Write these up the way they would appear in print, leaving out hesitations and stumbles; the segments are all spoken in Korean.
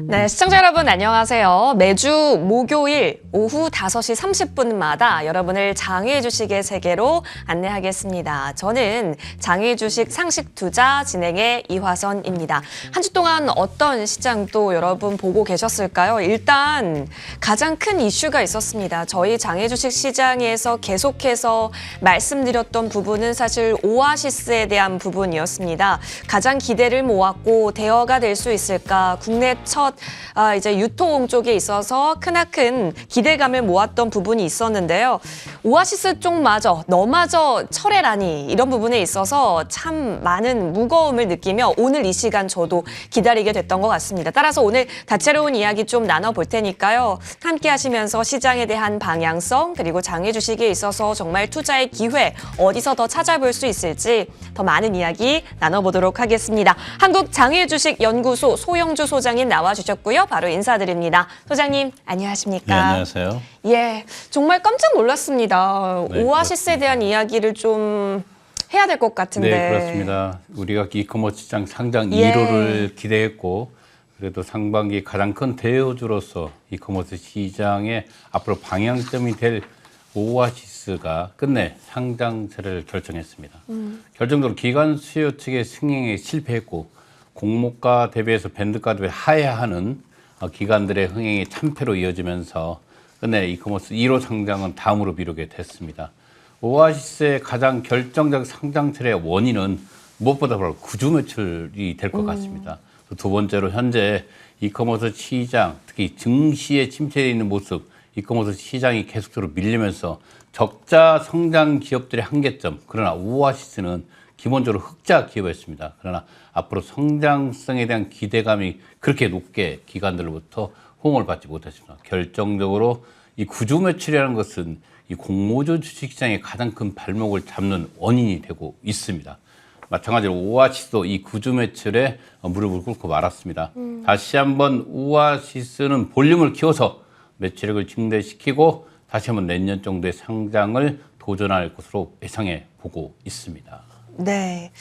네, 시청자 여러분 안녕하세요. 매주 목요일 오후 5시 30분마다 여러분을 장외 주식의 세계로 안내하겠습니다. 저는 장외 주식 상식 투자 진행의 이화선입니다. 한 주 동안 어떤 시장도 여러분 보고 계셨을까요? 일단 가장 큰 이슈가 있었습니다. 저희 장외 주식 시장에서 계속해서 말씀드렸던 부분은 사실 오아시스에 대한 부분이었습니다. 가장 기대를 모았고 대여가 될 수 있을까? 국내 첫 이제 유통 쪽에 있어서 크나큰 기대감을 모았던 부분이 있었는데요. 오아시스 쪽마저 너마저 철회라니 이런 부분에 있어서 참 많은 무거움을 느끼며 오늘 이 시간 저도 기다리게 됐던 것 같습니다. 따라서 오늘 다채로운 이야기 좀 나눠볼 테니까요. 함께 하시면서 시장에 대한 방향성 그리고 장외 주식에 있어서 정말 투자의 기회 어디서 더 찾아볼 수 있을지 더 많은 이야기 나눠보도록 하겠습니다. 한국장외주식연구소 소영주 소장님 나와주셨고요. 바로 인사드립니다. 소장님 안녕하십니까? 네, 안녕하세요. 예, 정말 깜짝 놀랐습니다. 네, 오아시스에 대한 이야기를 좀 해야 될 것 같은데. 네, 그렇습니다. 우리가 이커머스 시장 상장 예. 1호를 기대했고 그래도 상반기 가장 큰 대우주로서 이커머스 시장의 앞으로 방향점이 될 오아시스가 끝내 상장세를 결정했습니다. 결정적으로 기관 수요 측의 승행에 실패했고 공모가 대비해서 밴드가 대비 하회하는 기관들의 흥행이 참패로 이어지면서 끝내 이커머스 1호 상장은 다음으로 미루게 됐습니다. 오아시스의 가장 결정적 상장세의 원인은 무엇보다 바로 구주 매출이 될 것 같습니다. 두 번째로 현재 이커머스 시장, 특히 증시에 침체되어 있는 모습, 이커머스 시장이 계속적으로 밀리면서 적자 성장 기업들의 한계점, 그러나 오아시스는 기본적으로 흑자 기업이었습니다. 그러나 앞으로 성장성에 대한 기대감이 그렇게 높게 기관들로부터 호응을 받지 못했습니다. 결정적으로 이 구주 매출이라는 것은 이 공모주 주식시장의 가장 큰 발목을 잡는 원인이 되고 있습니다. 마찬가지로 오아시스도 이 구주 매출에 무릎을 꿇고 말았습니다. 다시 한번 오아시스는 볼륨을 키워서 매출액을 증대시키고 다시 한번 내년 정도의 상장을 도전할 것으로 예상해 보고 있습니다. 네,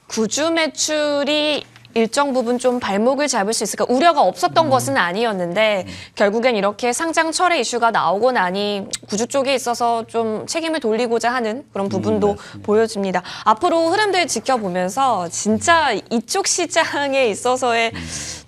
구주 매출이 일정 부분 좀 발목을 잡을 수 있을까 우려가 없었던 것은 아니었는데 결국엔 이렇게 상장 철회 이슈가 나오고 나니 구주 쪽에 있어서 좀 책임을 돌리고자 하는 그런 부분도 보여집니다. 앞으로 흐름들 지켜보면서 진짜 이쪽 시장에 있어서의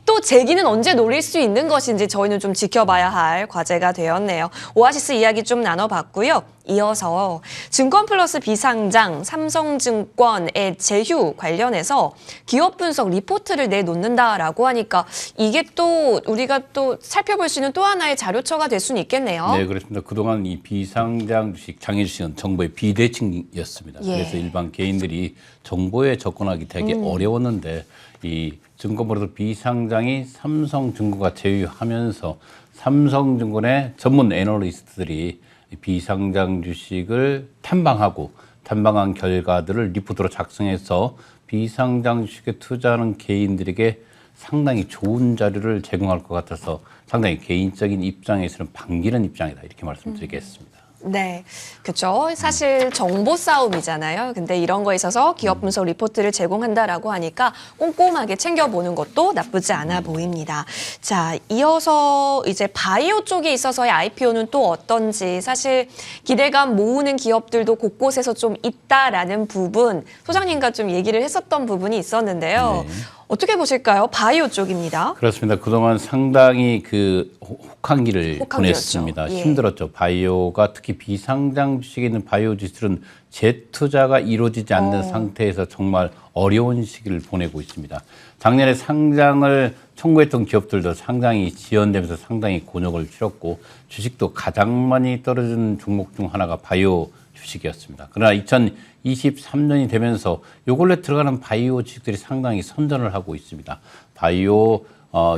또 재기는 언제 노릴 수 있는 것인지 저희는 좀 지켜봐야 할 과제가 되었네요. 오아시스 이야기 좀 나눠봤고요. 이어서 증권플러스 비상장 삼성증권의 제휴 관련해서 기업 분석 리포트를 내놓는다라고 하니까 이게 또 우리가 또 살펴볼 수 있는 또 하나의 자료처가 될 수는 있겠네요. 네, 그렇습니다. 그동안 이 비상장 주식, 장외 주식은 정보의 비대칭이었습니다. 예. 그래서 일반 개인들이 정보에 접근하기 되게 어려웠는데 이 증권플러스 비상장이 삼성증권과 제휴하면서 삼성증권의 전문 애널리스트들이 비상장 주식을 탐방한 결과들을 리포트로 작성해서 비상장 주식에 투자하는 개인들에게 상당히 좋은 자료를 제공할 것 같아서 상당히 개인적인 입장에서는 반기는 입장이다 이렇게 말씀드리겠습니다. 네, 그렇죠. 사실 정보 싸움이잖아요. 근데 이런 거에 있어서 기업 분석 리포트를 제공한다라고 하니까 꼼꼼하게 챙겨보는 것도 나쁘지 않아 보입니다. 자, 이어서 이제 바이오 쪽에 있어서의 IPO는 또 어떤지 사실 기대감 모으는 기업들도 곳곳에서 좀 있다라는 부분 소장님과 좀 얘기를 했었던 부분이 있었는데요. 네. 어떻게 보실까요? 바이오 쪽입니다. 그렇습니다. 그동안 상당히 그 혹한기를 보냈습니다. 예. 힘들었죠. 바이오가 특히 비상장 주식에 있는 바이오 주식들은 재투자가 이루어지지 않는 상태에서 정말 어려운 시기를 보내고 있습니다. 작년에 상장을 청구했던 기업들도 상장이 지연되면서 상당히 곤욕을 치렀고 주식도 가장 많이 떨어진 종목 중 하나가 바이오 주식이었습니다. 그러나 2023년이 되면서 요 근래 들어가는 바이오 주식들이 상당히 선전을 하고 있습니다. 바이오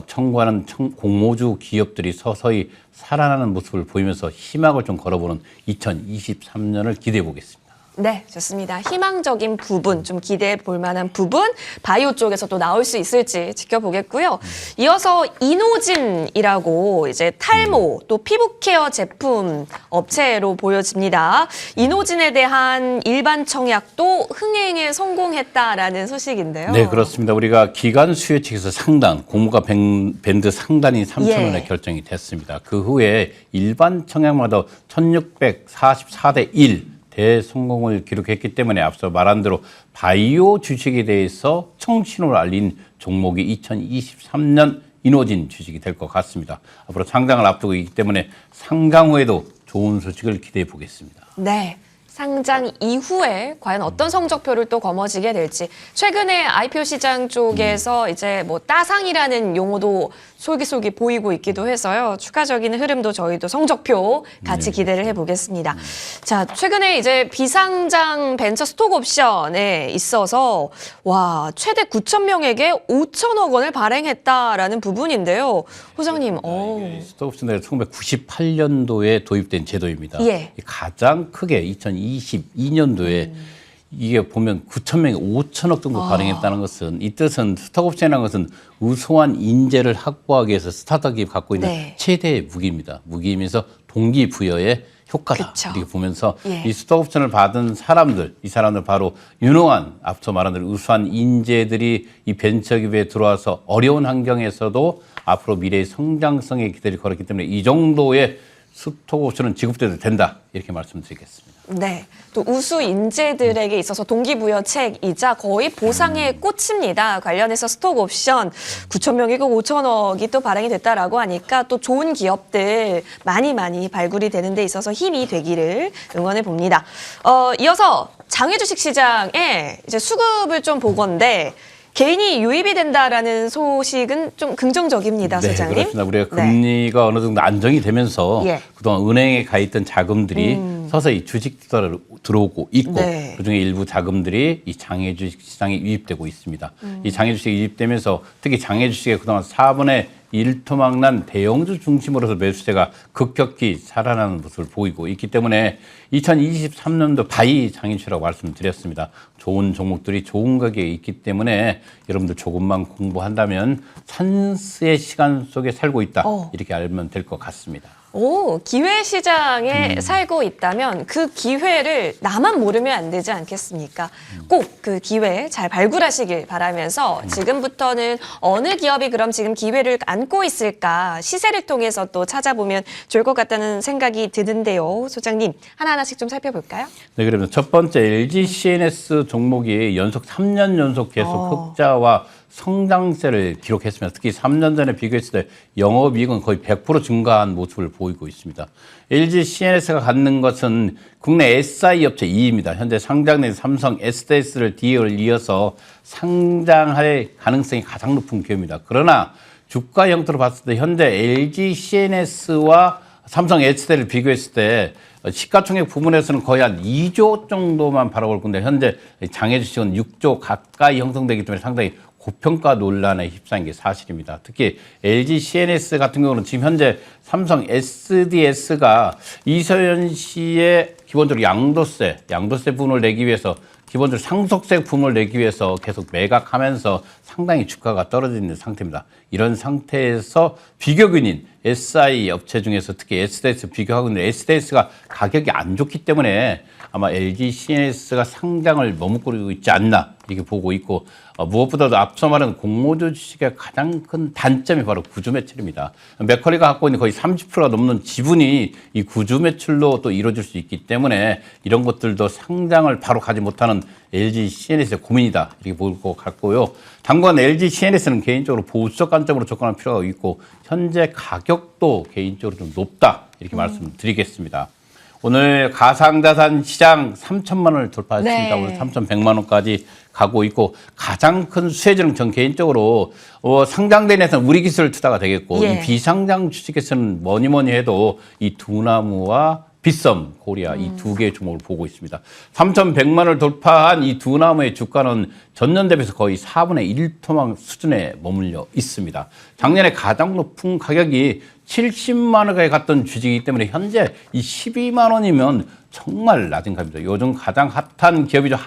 청구하는 공모주 기업들이 서서히 살아나는 모습을 보이면서 희망을 좀 걸어보는 2023년을 기대해 보겠습니다. 네, 좋습니다. 희망적인 부분, 좀 기대해 볼 만한 부분, 바이오 쪽에서 또 나올 수 있을지 지켜보겠고요. 이어서 이노진이라고 이제 탈모 또 피부 케어 제품 업체로 보여집니다. 이노진에 대한 일반 청약도 흥행에 성공했다라는 소식인데요. 네, 그렇습니다. 우리가 기관 수요 측에서 상단, 공모가 밴드 상단이 3,000원에 예. 결정이 됐습니다. 그 후에 일반 청약마다 1644대 1 대성공을 기록했기 때문에 앞서 말한 대로 바이오 주식에 대해서 청신호를 알린 종목이 2023년 이노진 주식이 될 것 같습니다. 앞으로 상장을 앞두고 있기 때문에 상장 후에도 좋은 소식을 기대해 보겠습니다. 네. 상장 이후에 과연 어떤 성적표를 또 거머쥐게 될지. 최근에 IPO 시장 쪽에서 이제 뭐 따상이라는 용어도 솔깃솔깃 보이고 있기도 해서요. 추가적인 흐름도 저희도 성적표 같이 기대를 해보겠습니다. 자, 최근에 이제 비상장 벤처 스톡 옵션에 있어서 와, 최대 9천 명에게 5천억 원을 발행했다라는 부분인데요. 소장님, 스톡옵션은 1998년도에 도입된 제도입니다. 예. 가장 크게 2022년도에 이게 보면 9천 명이 5천억 정도 발행했다는 것은 이 뜻은 스톡옵션이라는 것은 우수한 인재를 확보하기 위해서 스타트업이 갖고 있는 네. 최대의 무기입니다. 무기이면서 동기부여의 효과다. 그쵸. 이렇게 보면서 예. 이 스톡옵션을 받은 사람들, 이 사람들 바로 유능한 앞서 말한 대로 우수한 인재들이 이 벤처기업에 들어와서 어려운 환경에서도 앞으로 미래의 성장성에 기대를 걸었기 때문에 이 정도의 스톡옵션은 지급돼도 된다. 이렇게 말씀드리겠습니다. 네. 또 우수 인재들에게 있어서 동기부여책이자 거의 보상의 꽃입니다. 관련해서 스톡 옵션 9천 명이고 5천억이 또 발행이 됐다라고 하니까 또 좋은 기업들 많이 발굴이 되는 데 있어서 힘이 되기를 응원해 봅니다. 이어서 장외 주식 시장에 이제 수급을 좀 보건데 개인이 유입이 된다라는 소식은 좀 긍정적입니다, 네, 소장님. 그렇습니다. 우리가 금리가 어느 정도 안정이 되면서 예. 그동안 은행에 가 있던 자금들이 서서히 주식 투자로 들어오고 있고 네. 그중에 일부 자금들이 이 장외 주식 시장에 유입되고 있습니다. 이 장외 주식이 유입되면서 특히 장외 주식에 그동안 4분의 1 토막난 대형주 중심으로서 매수세가 급격히 살아나는 모습을 보이고 있기 때문에 2023년도 바이 장인추라고 말씀드렸습니다. 좋은 종목들이 좋은 가격에 있기 때문에 여러분들 조금만 공부한다면 찬스의 시간 속에 살고 있다. 이렇게 알면 될 것 같습니다. 오, 기회 시장에 살고 있다면 그 기회를 나만 모르면 안 되지 않겠습니까? 꼭 그 기회 잘 발굴하시길 바라면서 지금부터는 어느 기업이 그럼 지금 기회를 안고 있을까 시세를 통해서 또 찾아보면 좋을 것 같다는 생각이 드는데요. 소장님, 하나하나씩 좀 살펴볼까요? 네, 그러면 첫 번째 LG CNS 종목이 3년 연속 계속 흑자와 성장세를 기록했습니다. 특히 3년 전에 비교했을 때 영업이익은 거의 100% 증가한 모습을 보이고 있습니다. LG CNS가 갖는 것은 국내 SI 업체 2위입니다. 현재 상장된 삼성 SDS를 뒤를 이어서 상장할 가능성이 가장 높은 기업입니다. 그러나 주가 형태로 봤을 때 현재 LG CNS와 삼성 SDS를 비교했을 때 시가총액 부분에서는 거의 한 2조 정도만 바라볼 건데 현재 장외 주식은 6조 가까이 형성되기 때문에 상당히 고평가 논란에 휩싸인 게 사실입니다. 특히 LG CNS 같은 경우는 지금 현재 삼성 SDS가 이서연 씨의 기본적으로 양도세 부분을 내기 위해서 기본적으로 상속세 부분을 내기 위해서 계속 매각하면서 상당히 주가가 떨어져 있는 상태입니다. 이런 상태에서 비교균인 SI 업체 중에서 특히 SDS 비교하고 있는 SDS가 가격이 안 좋기 때문에 아마 LG CNS가 상장을 머뭇거리고 있지 않나 이렇게 보고 있고 무엇보다도 앞서 말한 공모주 주식의 가장 큰 단점이 바로 구주 매출입니다. 맥커리가 갖고 있는 거의 30%가 넘는 지분이 이 구주 매출로 또 이루어질 수 있기 때문에 이런 것들도 상장을 바로 가지 못하는 LG CNS의 고민이다 이렇게 볼 것 같고요. 당분 LG CNS는 개인적으로 보수적 관점으로 접근할 필요가 있고 현재 가격도 개인적으로 좀 높다 이렇게 말씀드리겠습니다. 오늘 가상자산 시장 3천만 원을 돌파했습니다. 네. 오늘 3,100만 원까지 가고 있고 가장 큰 수혜주는 전 개인적으로 상장된 데서는 우리 기술 투자가 되겠고 예. 이 비상장 주식에서는 뭐니 해도 이 두나무와 빗썸 코리아 이 두 개의 종목을 보고 있습니다. 3,100만 원을 돌파한 이 두나무의 주가는 전년 대비해서 거의 4분의 1토막 수준에 머물러 있습니다. 작년에 가장 높은 가격이 70만 원까지 갔던 주식이기 때문에 현재 이 12만 원이면 정말 낮은 값입니다. 요즘 가장 핫한 기업이죠.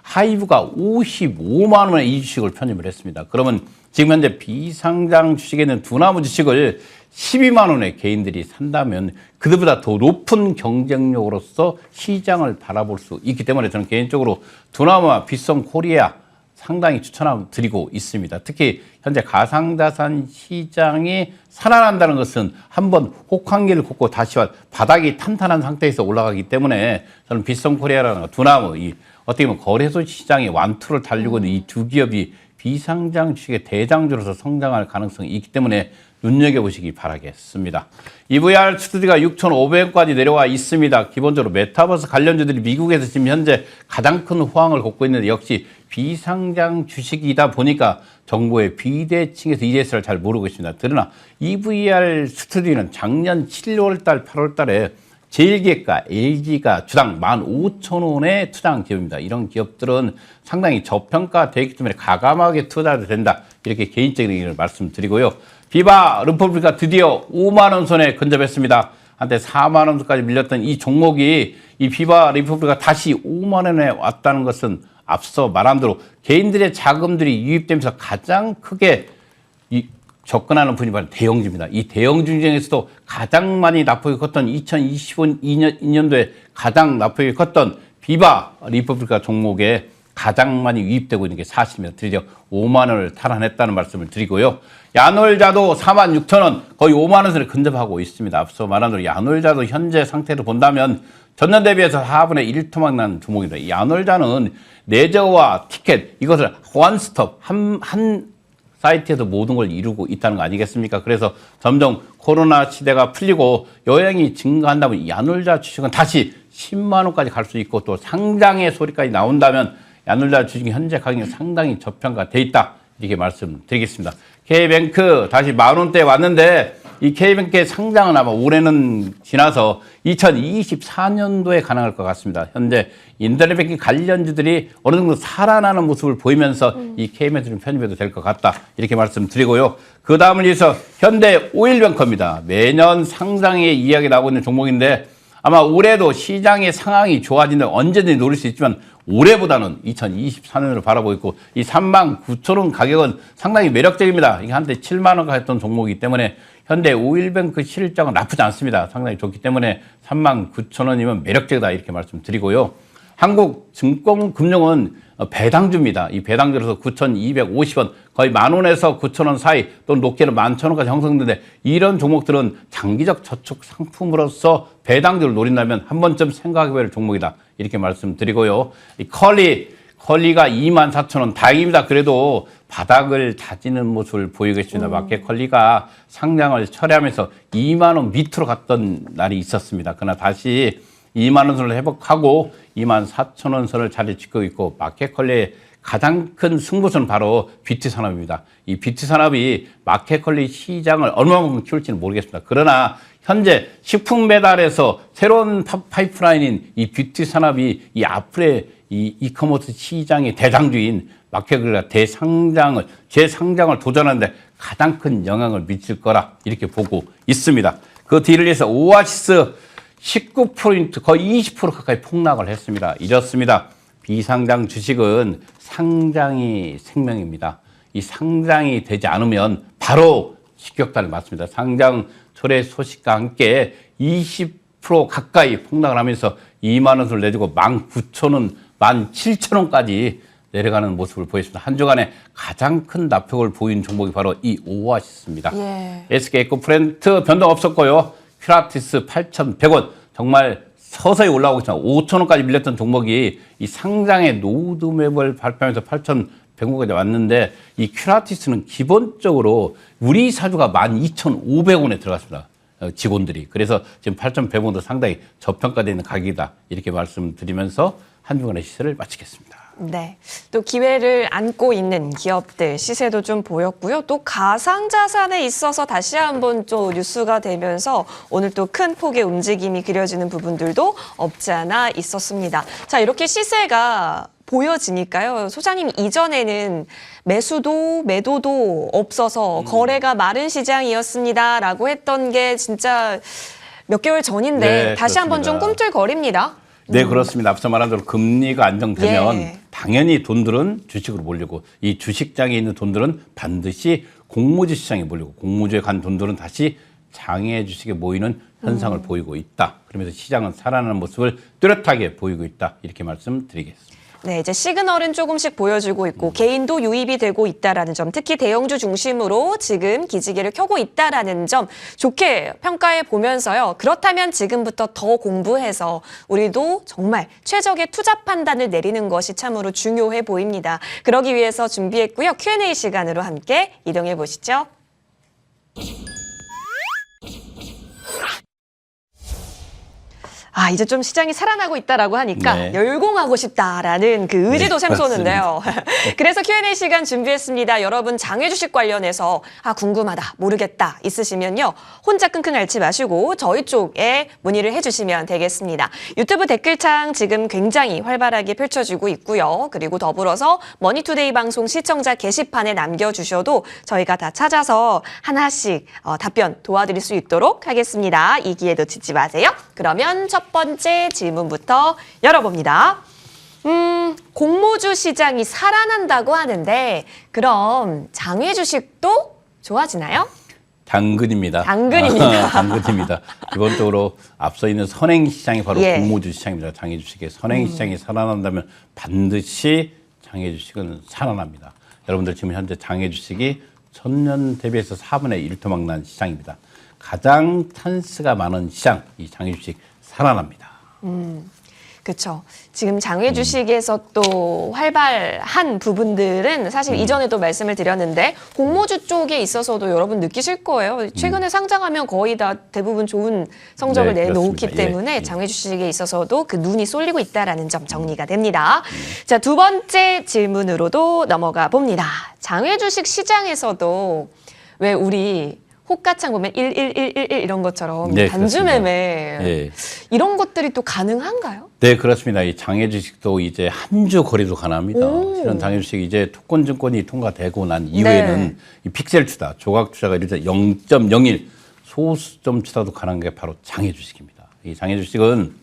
하이브가 55만 원에 이 주식을 편입을 했습니다. 그러면 지금 현재 비상장 주식에 있는 두나무 주식을 12만 원에 개인들이 산다면 그들보다 더 높은 경쟁력으로서 시장을 바라볼 수 있기 때문에 저는 개인적으로 두나무와 빗성코리아 상당히 추천드리고 있습니다. 특히 현재 가상자산 시장이 살아난다는 것은 한번 혹한기를 걷고 다시 바닥이 탄탄한 상태에서 올라가기 때문에 저는 빗성코리아라는 두나무, 어떻게 보면 거래소 시장의 완투를 달리고 있는 이 두 기업이 비상장 주식의 대장주로서 성장할 가능성이 있기 때문에 눈여겨보시기 바라겠습니다. EVR 스튜디오가 6,500원까지 내려와 있습니다. 기본적으로 메타버스 관련주들이 미국에서 지금 현재 가장 큰 호황을 걷고 있는데 역시 비상장 주식이다 보니까 정부의 비대칭에서 ETS를 잘 모르고 있습니다. 그러나 EVR 스튜디오는 작년 7월달, 8월달에 제일기획과 LG가 주당 15,000원에 투자한 기업입니다. 이런 기업들은 상당히 저평가되기 때문에 가감하게 투자도 된다. 이렇게 개인적인 의견을 말씀드리고요. 비바 리퍼블리카 드디어 5만 원 선에 근접했습니다. 한때 4만 원까지 밀렸던 이 종목이 이 비바 리퍼블리카 다시 5만 원에 왔다는 것은 앞서 말한 대로 개인들의 자금들이 유입되면서 가장 크게 접근하는 분이 바로 대형주입니다. 이 대형주 중에서도 가장 많이 납폭이 컸던 2022년도에 가장 납폭이 컸던 비바 리퍼블리카 종목에 가장 많이 유입되고 있는 게 사실입니다. 드디어 5만 원을 탈환했다는 말씀을 드리고요. 야놀자도 46,000원, 거의 5만 원 선에 근접하고 있습니다. 앞서 말한 대로 야놀자도 현재 상태로 본다면 전년 대비해서 4분의 1 토막 난 종목입니다. 이 야놀자는 레저와 티켓, 이것을 원스톱, 한 사이트에서 모든 걸 이루고 있다는 거 아니겠습니까? 그래서 점점 코로나 시대가 풀리고 여행이 증가한다면 야놀자 주식은 다시 10만 원까지 갈 수 있고 또 상장의 소리까지 나온다면 야놀자 주식이 현재 가격이 상당히 저평가돼 있다. 이렇게 말씀드리겠습니다. K뱅크 다시 10,000원대에 왔는데 이 K뱅크의 상장은 아마 올해는 지나서 2024년도에 가능할 것 같습니다. 현재 인터넷 뱅킹 관련주들이 어느 정도 살아나는 모습을 보이면서 이 K뱅크 좀 편입해도 될 것 같다. 이렇게 말씀드리고요. 그 다음을 위해서 현대 오일뱅크입니다. 매년 상장의 이야기 나오고 있는 종목인데 아마 올해도 시장의 상황이 좋아진다면 언제든지 노릴 수 있지만 올해보다는 2024년을 바라보고 있고 이 39,000원 가격은 상당히 매력적입니다. 이게 한때 7만 원 가했던 종목이기 때문에 현대 오일뱅크 실적은 나쁘지 않습니다. 상당히 좋기 때문에 39,000원이면 매력적이다 이렇게 말씀드리고요. 한국증권금융은 배당주입니다. 이 배당주로서 9,250원, 거의 10,000원에서 9,000원 사이 또는 높게는 11,000원까지 형성되는데 이런 종목들은 장기적 저축 상품으로서 배당주를 노린다면 한 번쯤 생각해볼 종목이다. 이렇게 말씀드리고요. 이 컬리가 24,000원 다행입니다. 그래도 바닥을 다지는 모습을 보이고 있습니다. 마켓컬리가 상장을 철회하면서 2만 원 밑으로 갔던 날이 있었습니다. 그러나 다시 2만 원 선을 회복하고 24,000원 선을 자리 지키고 있고 마켓컬리의 가장 큰 승부수는 바로 뷰티 산업입니다. 이 뷰티 산업이 마켓컬리 시장을 얼마만큼 키울지는 모르겠습니다. 그러나 현재 식품 배달에서 새로운 파이프라인인 이 뷰티 산업이 이 앞으로의 이 이커머스 시장의 대장주인 마켓컬리가 재상장을 도전하는데 가장 큰 영향을 미칠 거라 이렇게 보고 있습니다. 그 뒤를 위해서 오아시스 19% 거의 20% 가까이 폭락을 했습니다. 이렇습니다. 비상장 주식은 상장이 생명입니다. 이 상장이 되지 않으면 바로 직격탄을 맞습니다. 상장 철회 소식과 함께 20% 가까이 폭락을 하면서 2만 원을 내주고 19,000원, 17,000원까지 내려가는 모습을 보였습니다. 한 주간에 가장 큰 낙폭을 보인 종목이 바로 이 오아시스입니다. 예. SK에코프렌트 변동 없었고요. 큐라티스 8,100원 정말 서서히 올라오고 있습니다. 5,000원까지 밀렸던 종목이 이 상장의 로드맵을 발표하면서 8,100원까지 왔는데 이 큐라티스는 기본적으로 우리 사주가 12,500원에 들어갔습니다. 직원들이. 그래서 지금 8,100원도 상당히 저평가되어 있는 가격이다. 이렇게 말씀드리면서 한 주간의 시세를 마치겠습니다. 네. 또 기회를 안고 있는 기업들 시세도 좀 보였고요. 또 가상자산에 있어서 다시 한번 또 뉴스가 되면서 오늘 또 큰 폭의 움직임이 그려지는 부분들도 없지 않아 있었습니다. 자, 이렇게 시세가 보여지니까요. 소장님 이전에는 매수도 매도도 없어서 거래가 마른 시장이었습니다라고 했던 게 진짜 몇 개월 전인데 네, 다시 한번 좀 그렇습니다. 꿈틀거립니다. 네, 그렇습니다. 앞서 말한 대로 금리가 안정되면 예. 당연히 돈들은 주식으로 몰리고 이 주식장에 있는 돈들은 반드시 공모주 시장에 몰리고 공모주에 간 돈들은 다시 장외 주식에 모이는 현상을 보이고 있다. 그러면서 시장은 살아나는 모습을 뚜렷하게 보이고 있다. 이렇게 말씀드리겠습니다. 네, 이제 시그널은 조금씩 보여주고 있고 개인도 유입이 되고 있다라는 점, 특히 대형주 중심으로 지금 기지개를 켜고 있다라는 점 좋게 평가해 보면서요. 그렇다면 지금부터 더 공부해서 우리도 정말 최적의 투자 판단을 내리는 것이 참으로 중요해 보입니다. 그러기 위해서 준비했고요. Q&A 시간으로 함께 이동해 보시죠. 아, 이제 좀 시장이 살아나고 있다라고 하니까 네. 열공하고 싶다라는 그 의지도 네, 샘솟는데요. 그래서 Q&A 시간 준비했습니다. 여러분 장외 주식 관련해서 궁금하다, 모르겠다 있으시면요. 혼자 끙끙 앓지 마시고 저희 쪽에 문의를 해주시면 되겠습니다. 유튜브 댓글창 지금 굉장히 활발하게 펼쳐지고 있고요. 그리고 더불어서 머니투데이 방송 시청자 게시판에 남겨주셔도 저희가 다 찾아서 하나씩 답변 도와드릴 수 있도록 하겠습니다. 이 기회 놓치지 마세요. 그러면 첫 번째 질문부터 열어봅니다. 공모주 시장이 살아난다고 하는데 그럼 장외 주식도 좋아지나요? 당근입니다. 당근입니다. 당근입니다. 기본적으로 앞서 있는 선행 시장이 바로 예. 공모주 시장입니다. 장외 주식의 선행 시장이 살아난다면 반드시 장외 주식은 살아납니다. 여러분들 지금 현재 장외 주식이 전년 대비해서 4분의 1 토막난 시장입니다. 가장 찬스가 많은 시장, 이 장외 주식 살아납니다. 그렇죠. 지금 장외 주식에서 또 활발한 부분들은 사실 이전에도 말씀을 드렸는데 공모주 쪽에 있어서도 여러분 느끼실 거예요. 최근에 상장하면 거의 다 대부분 좋은 성적을 네, 내놓기 그렇습니다. 때문에 예. 장외 주식에 있어서도 그 눈이 쏠리고 있다라는 점 정리가 됩니다. 자, 두 번째 질문으로도 넘어가 봅니다. 장외 주식 시장에서도 왜 우리 호가창 보면 1111 이런 것처럼 네, 단주 매매 예. 이런 것들이 또 가능한가요? 네, 그렇습니다. 이 장외 주식도 이제 한 주 거래도 가능합니다. 실은 장외 주식 이제 토건증권이 통과되고 난 이후에는 네. 이 픽셀 투자, 조각 투자가 이르자 0.01 소수점 투자도 가능한 게 바로 장외 주식입니다. 이 장외 주식은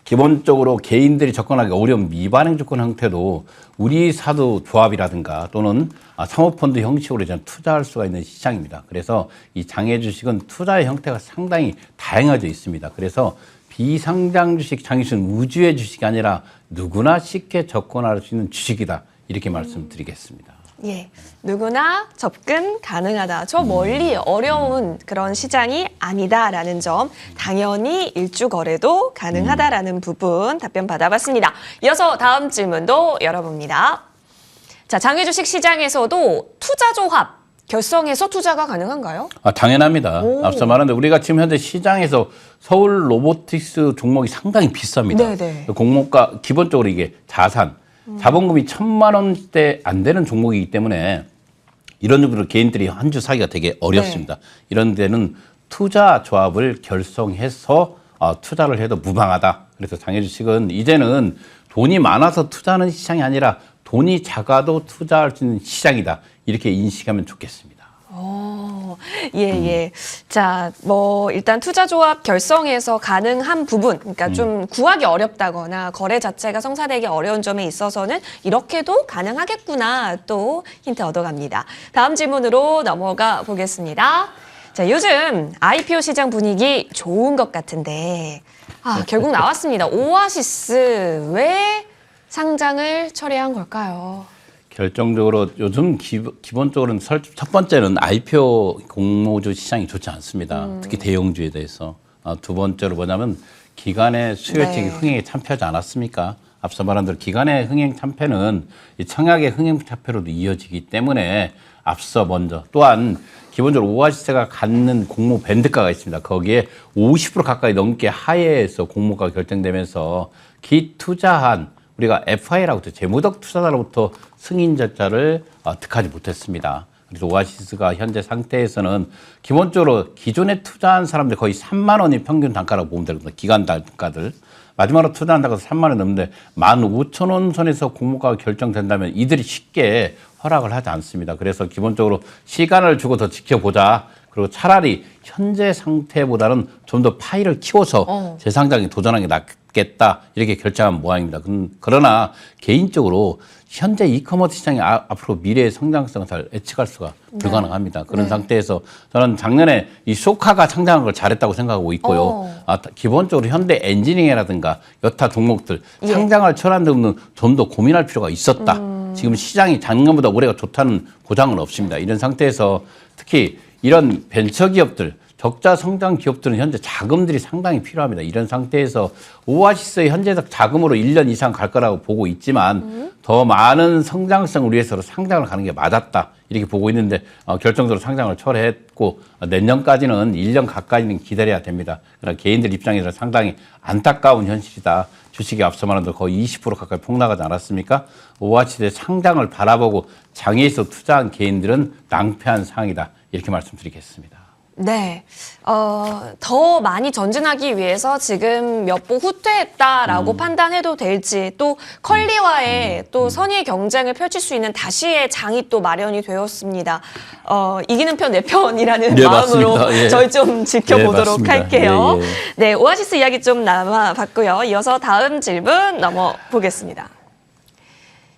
기본적으로 개인들이 접근하기 어려운 미반영 조건 형태도 우리 사도 조합이라든가 또는 사모펀드 형식으로 이제 투자할 수가 있는 시장입니다. 그래서 이 장외 주식은 투자의 형태가 상당히 다양해져 있습니다. 그래서 비상장 주식, 장외 주식은 우주의 주식이 아니라 누구나 쉽게 접근할 수 있는 주식이다. 이렇게 말씀드리겠습니다. 예, 누구나 접근 가능하다. 저 멀리 어려운 그런 시장이 아니다라는 점, 당연히 일주 거래도 가능하다라는 부분 답변 받아봤습니다. 이어서 다음 질문도 열어봅니다. 자, 장외 주식 시장에서도 투자 조합 결성해서 투자가 가능한가요? 당연합니다. 앞서 말한데 우리가 지금 현재 시장에서 서울 로보틱스 종목이 상당히 비쌉니다. 네네. 공모가 기본적으로 이게 자본금이 1,000만 원대 안 되는 종목이기 때문에 이런 종목으로 개인들이 한 주 사기가 되게 어렵습니다. 이런 데는 투자 조합을 결성해서 투자를 해도 무방하다. 그래서 장외 주식은 이제는 돈이 많아서 투자하는 시장이 아니라 돈이 작아도 투자할 수 있는 시장이다. 이렇게 인식하면 좋겠습니다. 예. 자, 일단 투자조합 결성해서 가능한 부분, 그러니까 좀 구하기 어렵다거나 거래 자체가 성사되기 어려운 점에 있어서는 이렇게도 가능하겠구나 또 힌트 얻어갑니다. 다음 질문으로 넘어가 보겠습니다. 자, 요즘 IPO 시장 분위기 좋은 것 같은데, 결국 나왔습니다. 오아시스 왜 상장을 철회한 걸까요? 결정적으로 요즘 기본적으로는 첫 번째는 IPO 공모주 시장이 좋지 않습니다. 특히 대형주에 대해서. 두 번째로 뭐냐면 기관의 수요책이 흥행에 참패하지 않았습니까? 앞서 말한 대로 기관의 흥행 참패는 이 청약의 흥행 참패로도 이어지기 때문에 앞서 먼저 또한 기본적으로 오아시스가 갖는 공모 밴드가가 있습니다. 거기에 50% 가까이 넘게 하회해서 공모가 결정되면서 기투자한 우리가 FI라고 해서 재무적 투자자로부터 승인 절차를 득하지 못했습니다. 그래서 오아시스가 현재 상태에서는 기본적으로 기존에 투자한 사람들 거의 3만 원이 평균 단가라고 보면 되거든요. 기간 단가들. 마지막으로 투자한다고 해서 3만 원 넘는데 15,000원 선에서 공모가가 결정된다면 이들이 쉽게 허락을 하지 않습니다. 그래서 기본적으로 시간을 주고 더 지켜보자. 그리고 차라리 현재 상태보다는 좀 더 파이를 키워서 재상장에 도전하는 게 낫겠다. 이렇게 결정한 모양입니다. 그러나 개인적으로 현재 이커머스 시장이 앞으로 미래의 성장성을 잘 예측할 수가 불가능합니다. 그런 상태에서 저는 작년에 이 소카가 상장한 걸 잘했다고 생각하고 있고요. 기본적으로 현대 엔지니어라든가 여타 종목들 상장을 철한 데는 좀 더 고민할 필요가 있었다. 지금 시장이 작년보다 올해가 좋다는 보장은 없습니다. 이런 상태에서 특히 이런 벤처기업들, 적자 성장 기업들은 현재 자금들이 상당히 필요합니다. 이런 상태에서 오아시스의 현재적 자금으로 1년 이상 갈 거라고 보고 있지만 더 많은 성장성을 위해서 상장을 가는 게 맞았다. 이렇게 보고 있는데 결정적으로 상장을 철회했고 내년까지는 1년 가까이는 기다려야 됩니다. 그러나 개인들 입장에서는 상당히 안타까운 현실이다. 주식이 앞서 말한 거의 20% 가까이 폭락하지 않았습니까? 오아시스의 상장을 바라보고 장외에서 투자한 개인들은 낭패한 상황이다. 이렇게 말씀드리겠습니다. 네. 더 많이 전진하기 위해서 지금 몇 보 후퇴했다라고 판단해도 될지, 또 컬리와의 또 선의의 경쟁을 펼칠 수 있는 다시의 장이 또 마련이 되었습니다. 이기는 편 내 편이라는 네, 마음으로 맞습니다. 예. 저희 좀 지켜보도록 네, 할게요. 예, 예. 네, 오아시스 이야기 좀 남아봤고요. 이어서 다음 질문 넘어보겠습니다.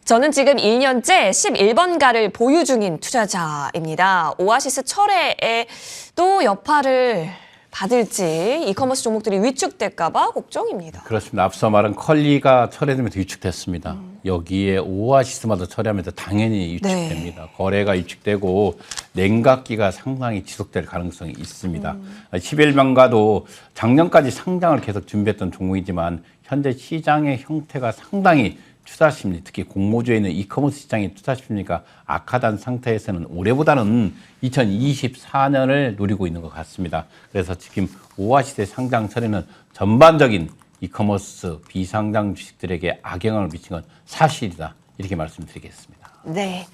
저는 지금 1년째 11번가를 보유 중인 투자자입니다. 오아시스 철회에 또 여파를 받을지 이커머스 종목들이 위축될까 봐 걱정입니다. 그렇습니다. 앞서 말한 컬리가 철회되면서 위축됐습니다. 여기에 오아시스마저 철회하면서 당연히 위축됩니다. 거래가 위축되고 냉각기가 상당히 지속될 가능성이 있습니다. 11번가도 작년까지 상장을 계속 준비했던 종목이지만 현재 시장의 형태가 상당히 투자 심리, 특히 공모주에 있는 이커머스 시장의 투자 심리가 악화된 상태에서는 올해보다는 2024년을 노리고 있는 것 같습니다. 그래서 지금 오아시스의 상장 철회는 전반적인 이커머스 비상장 주식들에게 악영향을 미친 건 사실이다. 이렇게 말씀드리겠습니다. 네.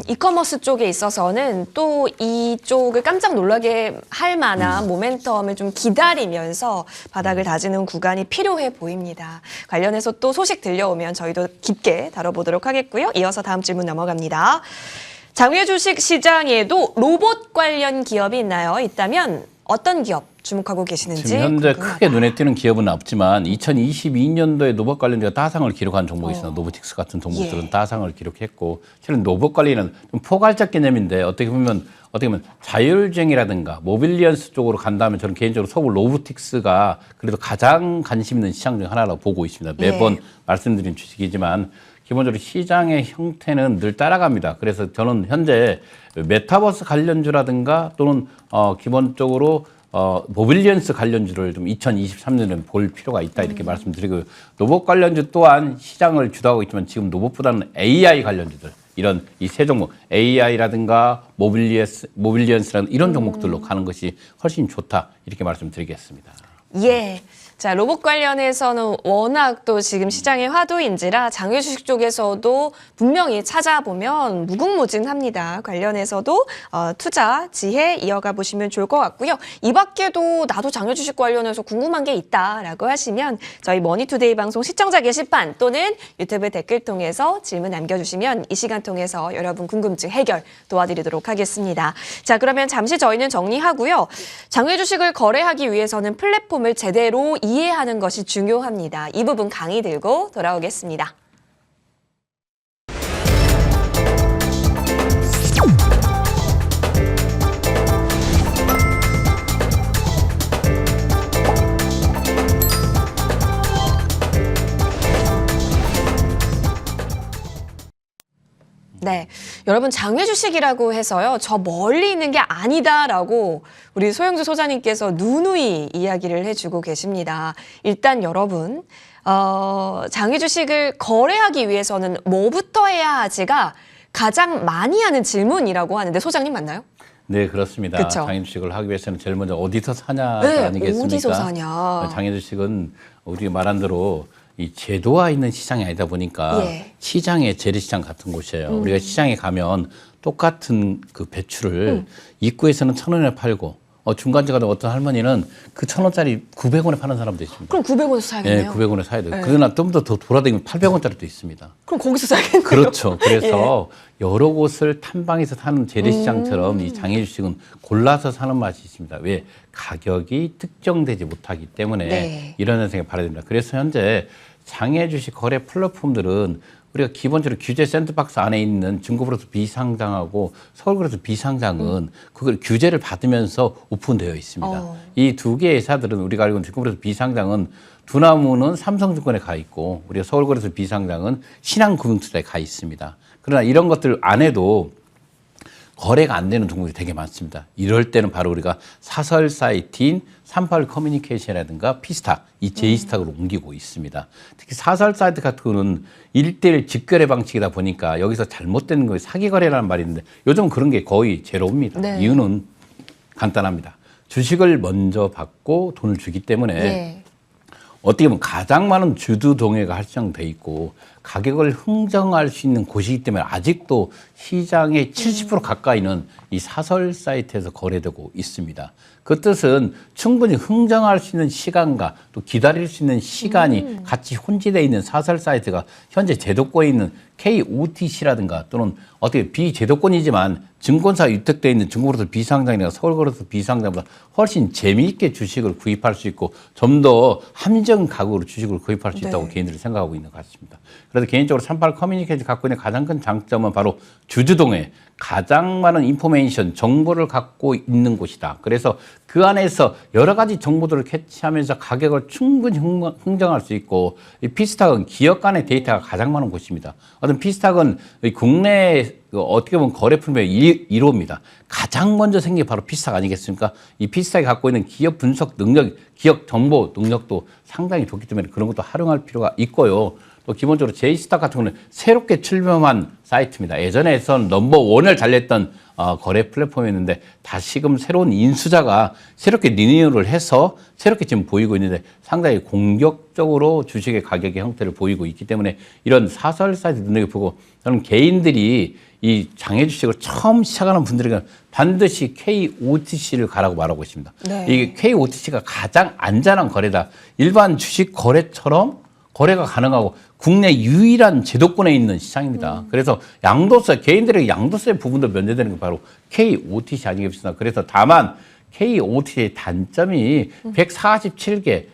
이커머스 쪽에 있어서는 또 이쪽을 깜짝 놀라게 할 만한 모멘텀을 좀 기다리면서 바닥을 다지는 구간이 필요해 보입니다. 관련해서 또 소식 들려오면 저희도 깊게 다뤄보도록 하겠고요. 이어서 다음 질문 넘어갑니다. 장외 주식 시장에도 로봇 관련 기업이 있나요? 있다면 어떤 기업 주목하고 계시는지 지금 현재 궁금하다. 크게 눈에 띄는 기업은 없지만 2022년도에 노봇 관련주가 따상을 기록한 종목이 있습니다. 노보틱스 같은 종목들은 따상을 기록했고 실은 노봇 관리는 좀 포괄적 개념인데 어떻게 보면 자율주행이라든가 모빌리언스 쪽으로 간다면 저는 개인적으로 서울 로보틱스가 그래도 가장 관심 있는 시장 중 하나라고 보고 있습니다. 매번 말씀드린 주식이지만 기본적으로 시장의 형태는 늘 따라갑니다. 그래서 저는 현재 메타버스 관련주라든가 또는 기본적으로 모빌리언스 관련주를 좀 2023년에 볼 필요가 있다 이렇게 말씀드리고요. 로봇 관련주 또한 시장을 주도하고 있지만 지금 로봇보다는 AI 관련주들 이런 이 세 종목 AI라든가 모빌리언스라는 이런 종목들로 가는 것이 훨씬 좋다 이렇게 말씀드리겠습니다. 예. 자, 로봇 관련해서는 워낙 또 지금 시장의 화두인지라 장외 주식 쪽에서도 분명히 찾아보면 무궁무진합니다. 관련해서도 투자 지혜 이어가 보시면 좋을 것 같고요. 이 밖에도 나도 장외 주식 관련해서 궁금한 게 있다라고 하시면 저희 머니투데이 방송 시청자 게시판 또는 유튜브 댓글 통해서 질문 남겨주시면 이 시간 통해서 여러분 궁금증 해결 도와드리도록 하겠습니다. 자, 그러면 잠시 저희는 정리하고요. 장외 주식을 거래하기 위해서는 플랫폼을 제대로 이해하는 것이 중요합니다. 이 부분 강의 들고 돌아오겠습니다. 네, 여러분 장외 주식이라고 해서요. 저 멀리 있는 게 아니다라고 우리 소영주 소장님께서 누누이 이야기를 해주고 계십니다. 일단 여러분 장외 주식을 거래하기 위해서는 뭐부터 해야 하지가 가장 많이 하는 질문이라고 하는데 소장님 맞나요? 네, 그렇습니다. 그쵸? 장애 주식을 하기 위해서는 제일 먼저 어디서 사냐 네, 아니겠습니까? 어디서 사냐. 장애 주식은 우리 말한 대로 이 제도화 있는 시장이 아니다 보니까 예. 시장의 재래시장 같은 곳이에요. 우리가 시장에 가면 똑같은 그 배추를 입구에서는 1,000원에 팔고 중간에 가다 어떤 할머니는 그 1,000원짜리 900원에 파는 사람도 있습니다. 그럼 900원에서 네, 사야겠네요. 900원에 사야 돼요. 네. 그러나 좀 더 돌아다니면 800원짜리도 있습니다. 그럼 거기서 사야겠네요. 그렇죠. 그래서 여러 곳을 탐방해서 사는 재래시장처럼 이 장애주식은 골라서 사는 맛이 있습니다. 왜? 가격이 특정되지 못하기 때문에 네. 이런 현상이 발생됩니다. 그래서 현재 장애주식 거래 플랫폼들은 우리가 기본적으로 규제 샌드박스 안에 있는 중고거래소 비상장하고 서울거래소 비상장은 그걸 규제를 받으면서 오픈되어 있습니다. 이 두 개의 회사들은 우리가 알고 있는 중고거래소 비상장은 두나무는 삼성증권에 가 있고 우리가 서울거래소 비상장은 신한금융투자에 가 있습니다. 그러나 이런 것들 안에도 거래가 안 되는 종목이 되게 많습니다. 이럴 때는 바로 우리가 사설 사이트인 38 커뮤니케이션이라든가 피스타, 이 제이스탁으로 옮기고 있습니다. 특히 사설 사이트 같은 거는 1:1 직거래 방식이다 보니까 여기서 잘못된 거에 사기 거래라는 말이 있는데 요즘 그런 게 거의 제로입니다. 네. 이유는 간단합니다. 주식을 먼저 받고 돈을 주기 때문에 네. 어떻게 보면 가장 많은 주주 동회가 설정돼 있고 가격을 흥정할 수 있는 곳이기 때문에 아직도 시장의 70% 가까이는 이 사설 사이트에서 거래되고 있습니다. 그 뜻은 충분히 흥정할 수 있는 시간과 또 기다릴 수 있는 시간이 같이 혼재되어 있는 사설 사이트가 현재 제도권에 있는 KOTC라든가 또는 어떻게 비제도권이지만 증권사 위탁되어 있는 중고거래소 비상장이나 서울거래소 비상장보다 훨씬 재미있게 주식을 구입할 수 있고 좀 더 합리적인 가격으로 주식을 구입할 수 있다고 개인들이 생각하고 있는 것 같습니다. 그래서 개인적으로 38 커뮤니케이션 갖고 있는 가장 큰 장점은 바로 주주동회, 가장 많은 인포메이션, 정보를 갖고 있는 곳이다. 그래서 그 안에서 여러 가지 정보들을 캐치하면서 가격을 충분히 흥정할 수 있고 이 피스탁은 기업 간의 데이터가 가장 많은 곳입니다. 어떤 피스탁은 국내 어떻게 보면 거래 품목의 1호입니다. 가장 먼저 생긴 게 바로 피스탁 아니겠습니까? 이 피스탁이 갖고 있는 기업 분석 능력, 기업 정보 능력도 상당히 좋기 때문에 그런 것도 활용할 필요가 있고요. 또 기본적으로 제이스탁 같은 경우는 새롭게 출범한 사이트입니다. 예전에선 넘버원을 달렸던 거래 플랫폼이었는데 다시금 새로운 인수자가 새롭게 리뉴얼을 해서 새롭게 지금 보이고 있는데 상당히 공격적으로 주식의 가격의 형태를 보이고 있기 때문에 이런 사설 사이트 눈여겨보고 저는 개인들이 이 장애 주식을 처음 시작하는 분들에게 반드시 KOTC를 가라고 말하고 있습니다. 네. 이게 KOTC가 가장 안전한 거래다. 일반 주식 거래처럼 거래가 가능하고 국내 유일한 제도권에 있는 시장입니다. 그래서 양도세, 개인들에게 양도세 부분도 면제되는 게 바로 KOTC 아니겠습니까? 그래서 다만 KOTC의 단점이 147개,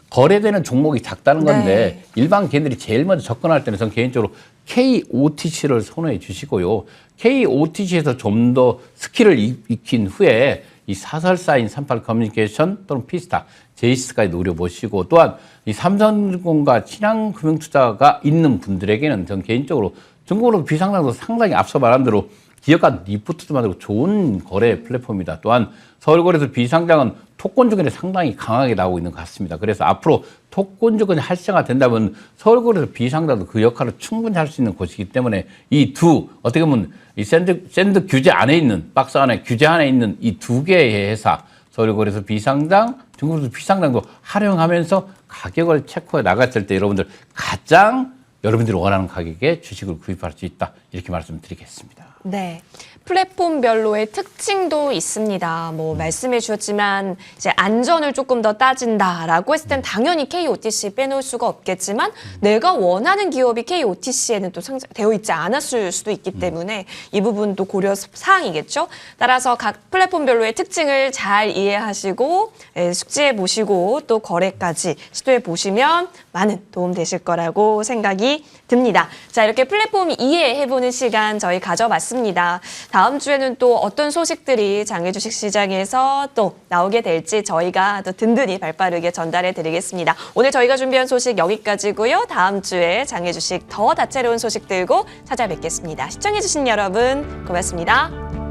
거래되는 종목이 작다는 건데 네. 일반 개인들이 제일 먼저 접근할 때는 저는 개인적으로 KOTC를 선호해 주시고요. KOTC에서 좀 더 스킬을 익힌 후에 이 사설사인 38 커뮤니케이션 또는 피스타, 제이스까지 노려보시고 또한 이 삼성증권과 신한금융투자가 있는 분들에게는 전 개인적으로 중고로 비상장도 상당히 앞서 말한 대로 기업간 리포트도 만들고 좋은 거래 플랫폼입니다. 또한 서울거래소 비상장은 토권주권이 상당히 강하게 나오고 있는 것 같습니다. 그래서 앞으로 토권주권이 활성화 된다면 서울거래소 비상장도 그 역할을 충분히 할 수 있는 곳이기 때문에 이 두 어떻게 보면 이 샌드 규제 안에 있는 박스 안에 규제 안에 있는 이 두 개의 회사 서울거래소 비상장, 중고거래소 비상장도 활용하면서 가격을 체크해 나갔을 때 여러분들 가장 여러분들이 원하는 가격에 주식을 구입할 수 있다. 이렇게 말씀드리겠습니다. 네. 플랫폼별로의 특징도 있습니다. 뭐 말씀해 주셨지만 이제 안전을 조금 더 따진다라고 했을 땐 당연히 KOTC 빼놓을 수가 없겠지만 내가 원하는 기업이 KOTC에는 또 되어 있지 않았을 수도 있기 때문에 이 부분도 고려 사항이겠죠. 따라서 각 플랫폼별로의 특징을 잘 이해하시고 숙지해 보시고 또 거래까지 시도해 보시면 많은 도움 되실 거라고 생각이 듭니다. 자, 이렇게 플랫폼 이해해보는 시간 저희 가져봤습니다. 다음 주에는 또 어떤 소식들이 장외 주식 시장에서 또 나오게 될지 저희가 또 든든히 발빠르게 전달해 드리겠습니다. 오늘 저희가 준비한 소식 여기까지고요. 다음 주에 장외 주식 더 다채로운 소식 들고 찾아뵙겠습니다. 시청해 주신 여러분 고맙습니다.